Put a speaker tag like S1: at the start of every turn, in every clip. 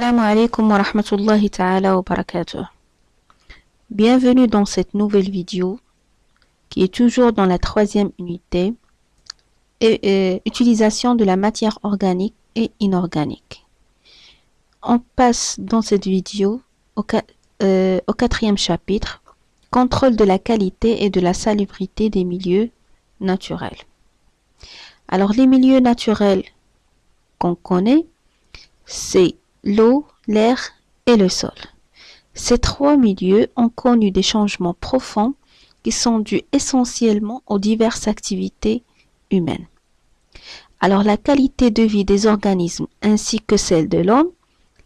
S1: Assalamu alaikum wa rahmatullahi ta'ala wa barakatuh. Bienvenue dans cette nouvelle vidéo qui est toujours dans la troisième unité et utilisation de la matière organique et inorganique. On passe dans cette vidéo au quatrième chapitre, contrôle de la qualité et de la salubrité des milieux naturels. Alors les milieux naturels qu'on connaît, c'est l'eau, l'air et le sol. Ces trois milieux ont connu des changements profonds qui sont dus essentiellement aux diverses activités humaines. Alors la qualité de vie des organismes ainsi que celle de l'homme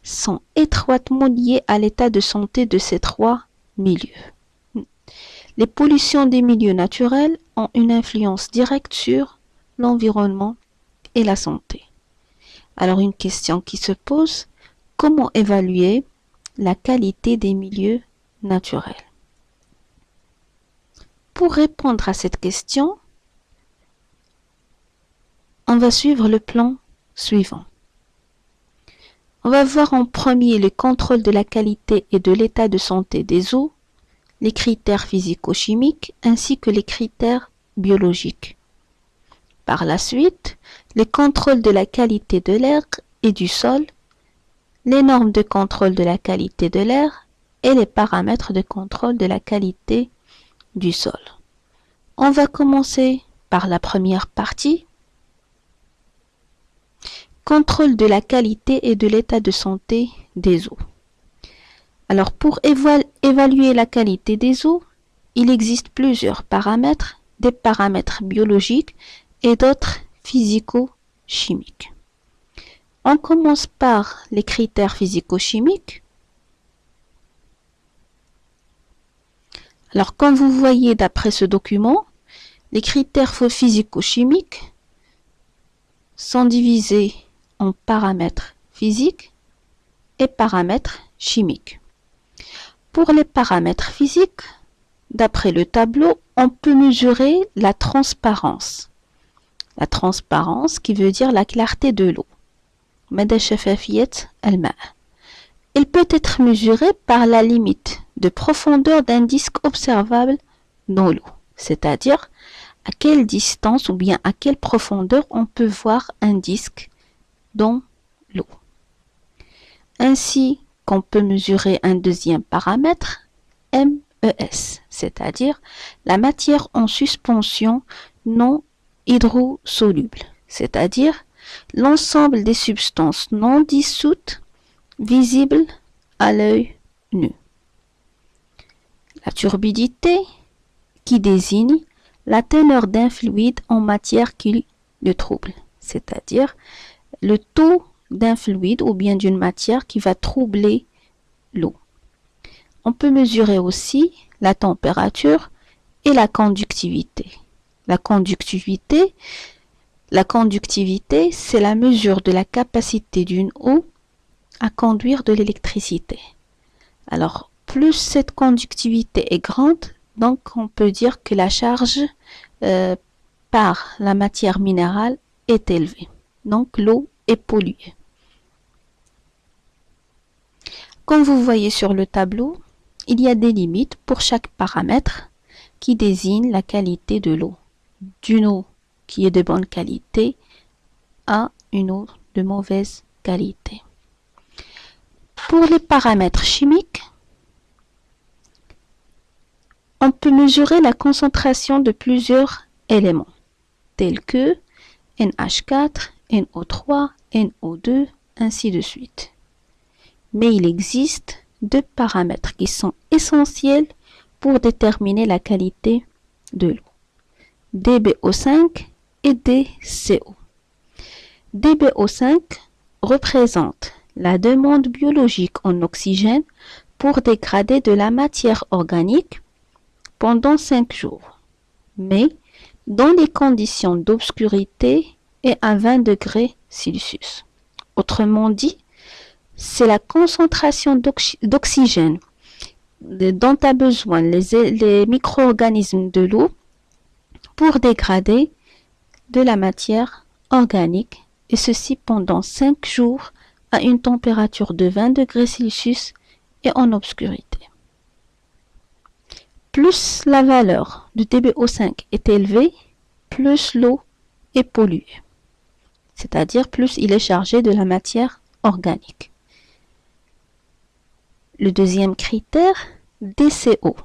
S1: sont étroitement liées à l'état de santé de ces trois milieux. Les pollutions des milieux naturels ont une influence directe sur l'environnement et la santé. Alors une question qui se pose, comment évaluer la qualité des milieux naturels? Pour répondre à cette question, on va suivre le plan suivant. On va voir en premier le contrôle de la qualité et de l'état de santé des eaux, les critères physico-chimiques ainsi que les critères biologiques. Par la suite, le contrôle de la qualité de l'air et du sol, les normes de contrôle de la qualité de l'air et les paramètres de contrôle de la qualité du sol. On va commencer par la première partie. Contrôle de la qualité et de l'état de santé des eaux. Alors pour évaluer la qualité des eaux, il existe plusieurs paramètres, des paramètres biologiques et d'autres physico-chimiques. On commence par les critères physico-chimiques. Alors comme vous voyez d'après ce document, les critères physico-chimiques sont divisés en paramètres physiques et paramètres chimiques. Pour les paramètres physiques, d'après le tableau, on peut mesurer la transparence. La transparence qui veut dire la clarté de l'eau. Il peut être mesuré par la limite de profondeur d'un disque observable dans l'eau, c'est-à-dire à quelle distance ou bien à quelle profondeur on peut voir un disque dans l'eau. Ainsi qu'on peut mesurer un deuxième paramètre, MES, c'est-à-dire la matière en suspension non hydrosoluble, c'est-à-dire l'ensemble des substances non dissoutes visibles à l'œil nu. La turbidité qui désigne la teneur d'un fluide en matière qui le trouble, c'est-à-dire le taux d'un fluide ou bien d'une matière qui va troubler l'eau. On peut mesurer aussi la température et la conductivité. La conductivité, c'est la mesure de la capacité d'une eau à conduire de l'électricité. Alors, plus cette conductivité est grande, donc on peut dire que la charge par la matière minérale est élevée. Donc, l'eau est polluée. Comme vous voyez sur le tableau, il y a des limites pour chaque paramètre qui désigne la qualité de l'eau. D'une eau qui est de bonne qualité à une eau de mauvaise qualité. Pour les paramètres chimiques, on peut mesurer la concentration de plusieurs éléments, tels que NH4, NO3, NO2, ainsi de suite. Mais il existe deux paramètres qui sont essentiels pour déterminer la qualité de l'eau. DBO5 et DCO. DBO5 représente la demande biologique en oxygène pour dégrader de la matière organique pendant 5 jours, mais dans les conditions d'obscurité et à 20 degrés Celsius. Autrement dit, c'est la concentration d'oxygène dont a besoin les micro-organismes de l'eau pour dégrader de la matière organique, et ceci pendant 5 jours à une température de 20 degrés Celsius et en obscurité. Plus la valeur de TbO5 est élevée, plus l'eau est polluée, c'est-à-dire plus il est chargé de la matière organique. Le deuxième critère, DCO.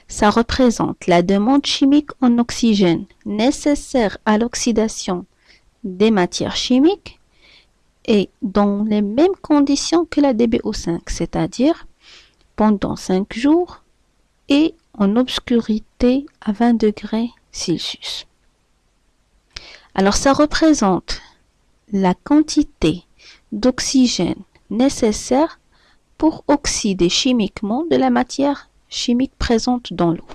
S1: Ça représente la demande chimique en oxygène nécessaire à l'oxydation des matières chimiques et dans les mêmes conditions que la DbO5, c'est-à-dire pendant 5 jours et en obscurité à 20 degrés Celsius. Alors ça représente la quantité d'oxygène nécessaire pour oxyder chimiquement de la matière chimique présente dans l'eau.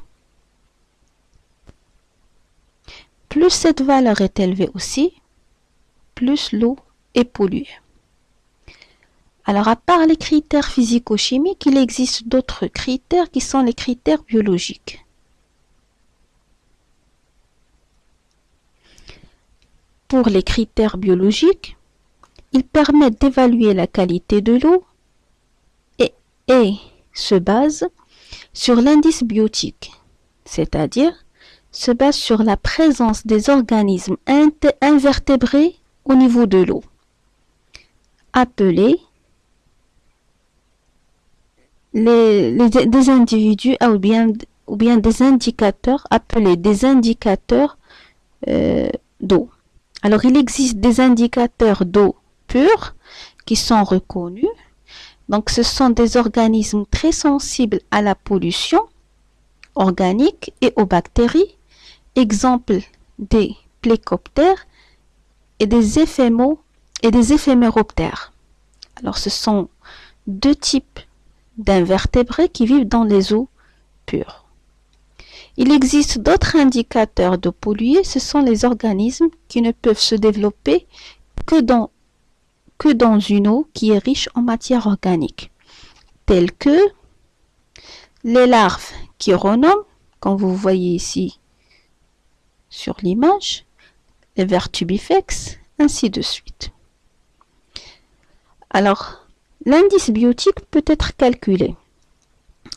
S1: Plus cette valeur est élevée aussi, plus l'eau est polluée. Alors, à part les critères physico-chimiques, il existe d'autres critères qui sont les critères biologiques. Pour les critères biologiques, ils permettent d'évaluer la qualité de l'eau et se basent sur l'indice biotique, c'est-à-dire se base sur la présence des organismes invertébrés au niveau de l'eau, appelés des individus ou bien des indicateurs appelés des indicateurs d'eau. Alors, il existe des indicateurs d'eau pure qui sont reconnus. Donc, ce sont des organismes très sensibles à la pollution organique et aux bactéries. Exemple des plécoptères et des éphéméroptères. Alors, ce sont deux types d'invertébrés qui vivent dans les eaux pures. Il existe d'autres indicateurs d'eau polluée, ce sont les organismes qui ne peuvent se développer que dans une eau qui est riche en matière organique, telles que les larves chironomes, comme vous voyez ici sur l'image, les vers tubifex, ainsi de suite. Alors, l'indice biotique peut être calculé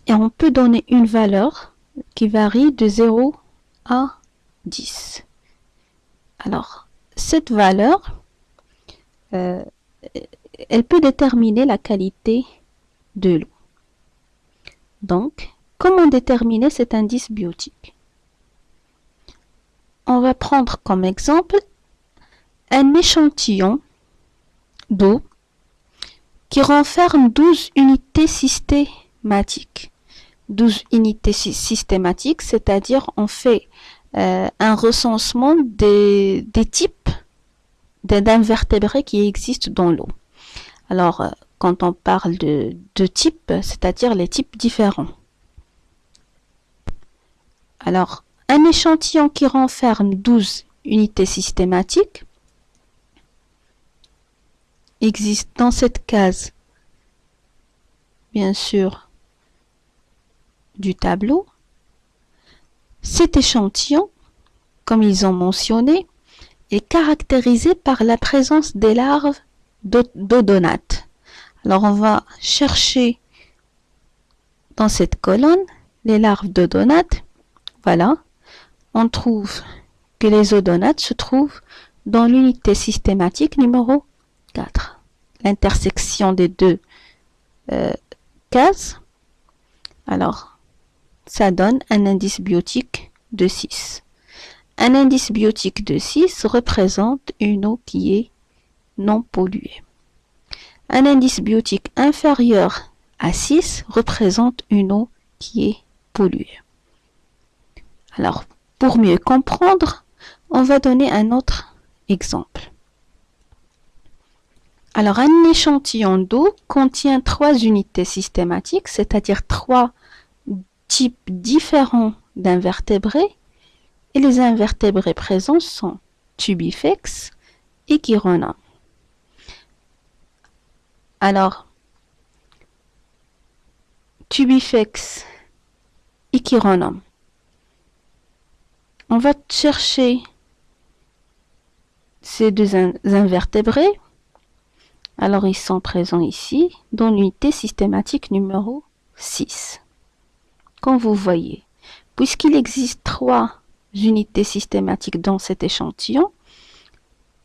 S1: et on peut donner une valeur qui varie de 0 à 10. Alors, cette valeur, elle peut déterminer la qualité de l'eau. Donc, comment déterminer cet indice biotique? On va prendre comme exemple un échantillon d'eau qui renferme 12 unités systématiques. 12 unités systématiques, c'est-à-dire on fait un recensement des types d'invertébrés qui existent dans l'eau. Alors, quand on parle de types, c'est-à-dire les types différents. Alors, un échantillon qui renferme 12 unités systématiques existe dans cette case, bien sûr, du tableau. Cet échantillon, comme ils ont mentionné, est caractérisé par la présence des larves d'odonates. Alors, on va chercher dans cette colonne les larves d'odonates. Voilà, on trouve que les odonates se trouvent dans l'unité systématique numéro 4. L'intersection des deux cases, alors, ça donne un indice biotique de 6. Un indice biotique de 6 représente une eau qui est non polluée. Un indice biotique inférieur à 6 représente une eau qui est polluée. Alors, pour mieux comprendre, on va donner un autre exemple. Alors, un échantillon d'eau contient 3 unités systématiques, c'est-à-dire 3 types différents d'invertébrés. Et les invertébrés présents sont tubifex et chironomes. Alors, tubifex et chironomes. On va chercher ces deux invertébrés Alors, ils sont présents ici dans l'unité systématique numéro 6. Comme vous voyez, puisqu'il existe 3 unités systématiques dans cet échantillon,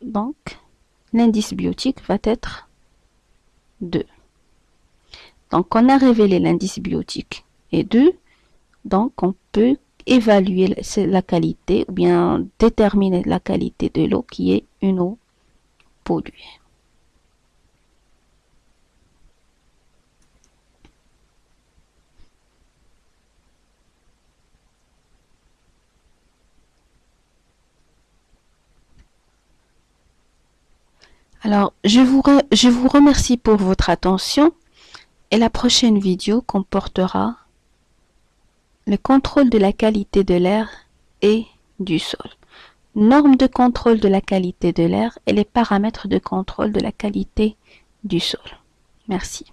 S1: donc l'indice biotique va être 2. Donc, on a révélé l'indice biotique est 2. Donc, on peut évaluer la qualité ou bien déterminer la qualité de l'eau qui est une eau polluée. Alors, je vous remercie pour votre attention et la prochaine vidéo comportera le contrôle de la qualité de l'air et du sol, normes de contrôle de la qualité de l'air et les paramètres de contrôle de la qualité du sol. Merci.